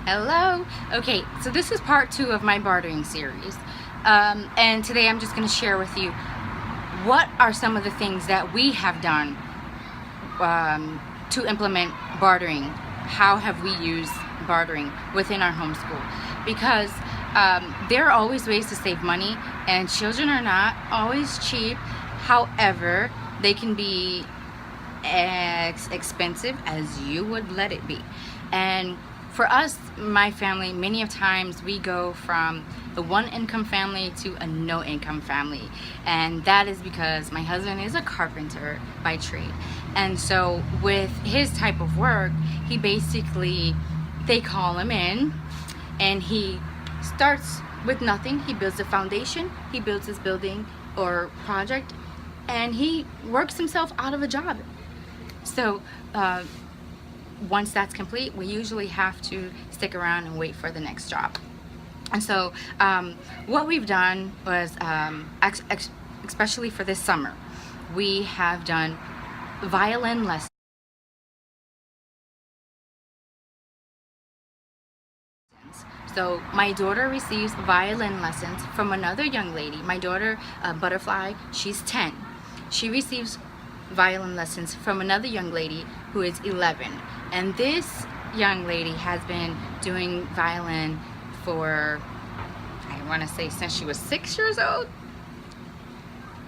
Hello. Okay, so this is part 2 of my bartering series. And today I'm just going to share with you what are some of the things that we have done to implement bartering. How have we used bartering within our homeschool? Because there are always ways to save money, and children are not always cheap. However, they can be as expensive as you would let it be. And for us, my family, many of times we go from the one income family to a no income family, and that is because my husband is a carpenter by trade. And so with his type of work, he basically, they call him in and he starts with nothing. He builds a foundation, he builds his building or project, and he works himself out of a job. So once that's complete, we usually have to stick around and wait for the next job. And so what we've done was, especially for this summer, we have done violin lessons. So my daughter receives violin lessons from another young lady. My daughter, Butterfly, she's 10. She receives violin lessons from another young lady who is 11. And this young lady has been doing violin for, I want to say, since she was 6 years old.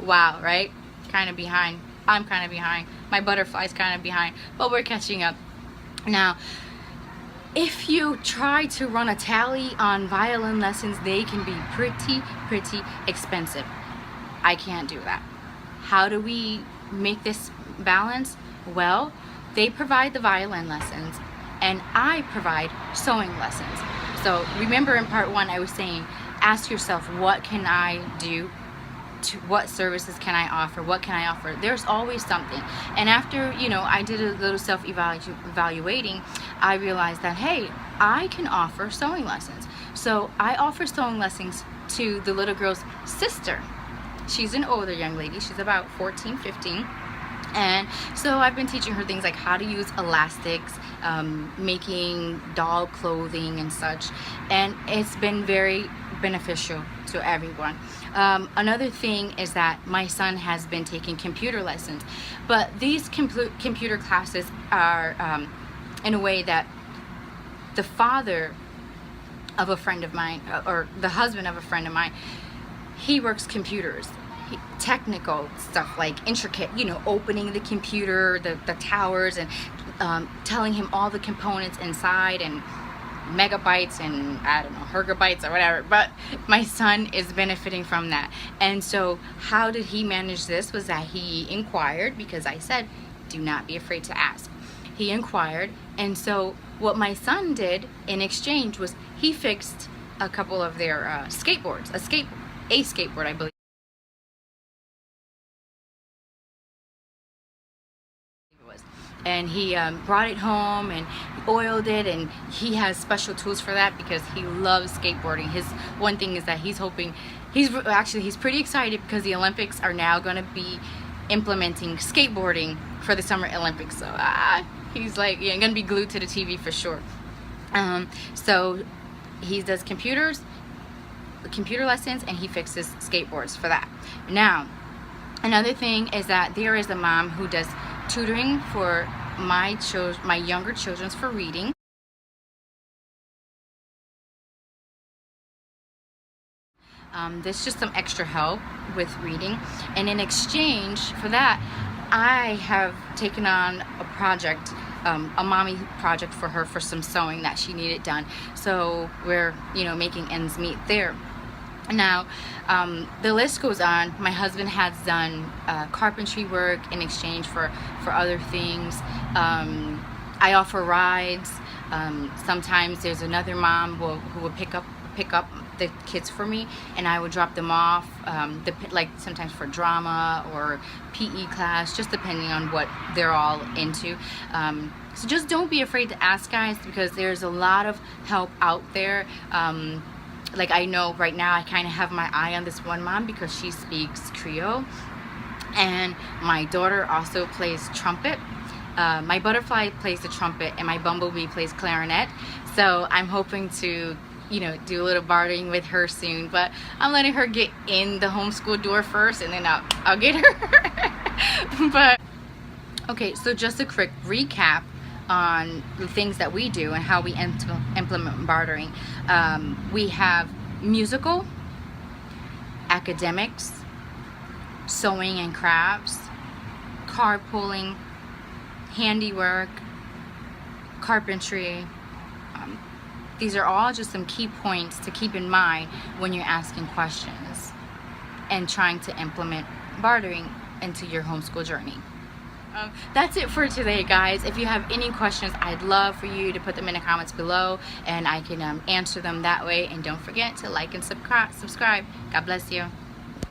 Wow, right? Kind of behind. I'm kind of behind. My Butterfly's kind of behind, but we're catching up. Now, if you try to run a tally on violin lessons, they can be pretty expensive. I can't do that. How do we make this balance? Well, they provide the violin lessons and I provide sewing lessons. So remember in part 1 I was saying, ask yourself, what can I do? What services can I offer? What can I offer? There's always something. And after, I did a little self-evaluating, I realized that, hey, I can offer sewing lessons. So I offer sewing lessons to the little girl's sister. She's an older young lady. She's about 14, 15. And so I've been teaching her things like how to use elastics, making doll clothing and such. And it's been very beneficial to everyone. Another thing is that my son has been taking computer lessons. But these computer classes are in a way that the father of a friend of mine, or the husband of a friend of mine, he works computers. Technical stuff, like intricate, opening the computer, the towers, and telling him all the components inside, and megabytes and I don't know, hergabytes or whatever. But my son is benefiting from that. And so how did he manage this? Was that he inquired, because I said, do not be afraid to ask. He inquired, and so what my son did in exchange was he fixed a couple of their skateboards, a skateboard, I believe. And he brought it home and oiled it, and he has special tools for that because he loves skateboarding. His one thing is that he's hoping, he's pretty excited because the Olympics are now going to be implementing skateboarding for the Summer Olympics. So he's like, yeah, I'm going to be glued to the TV for sure. So he does computer lessons, and he fixes skateboards for that. Now, another thing is that there is a mom who does tutoring for my younger children's for reading. There's just some extra help with reading, and in exchange for that, I have taken on a project, a mommy project for her for some sewing that she needed done. So we're making ends meet there. Now, the list goes on. My husband has done carpentry work in exchange for other things. I offer rides. Sometimes there's another mom who will pick up the kids for me, and I would drop them off, like sometimes for drama or PE class, just depending on what they're all into. So just don't be afraid to ask, guys, because there's a lot of help out there. Like, I know right now I kind of have my eye on this one mom because she speaks Creole, and my daughter also plays trumpet, My butterfly plays the trumpet and my bumblebee plays clarinet. So I'm hoping to, you know, do a little bartering with her soon, but I'm letting her get in the homeschool door first, and then I'll get her. But okay, so just a quick recap on the things that we do and how we implement bartering. We have musical, academics, sewing and crafts, carpooling, handiwork, carpentry. These are all just some key points to keep in mind when you're asking questions and trying to implement bartering into your homeschool journey. That's it for today, guys. If you have any questions, I'd love for you to put them in the comments below, and I can answer them that way. And don't forget to like and subscribe. God bless you.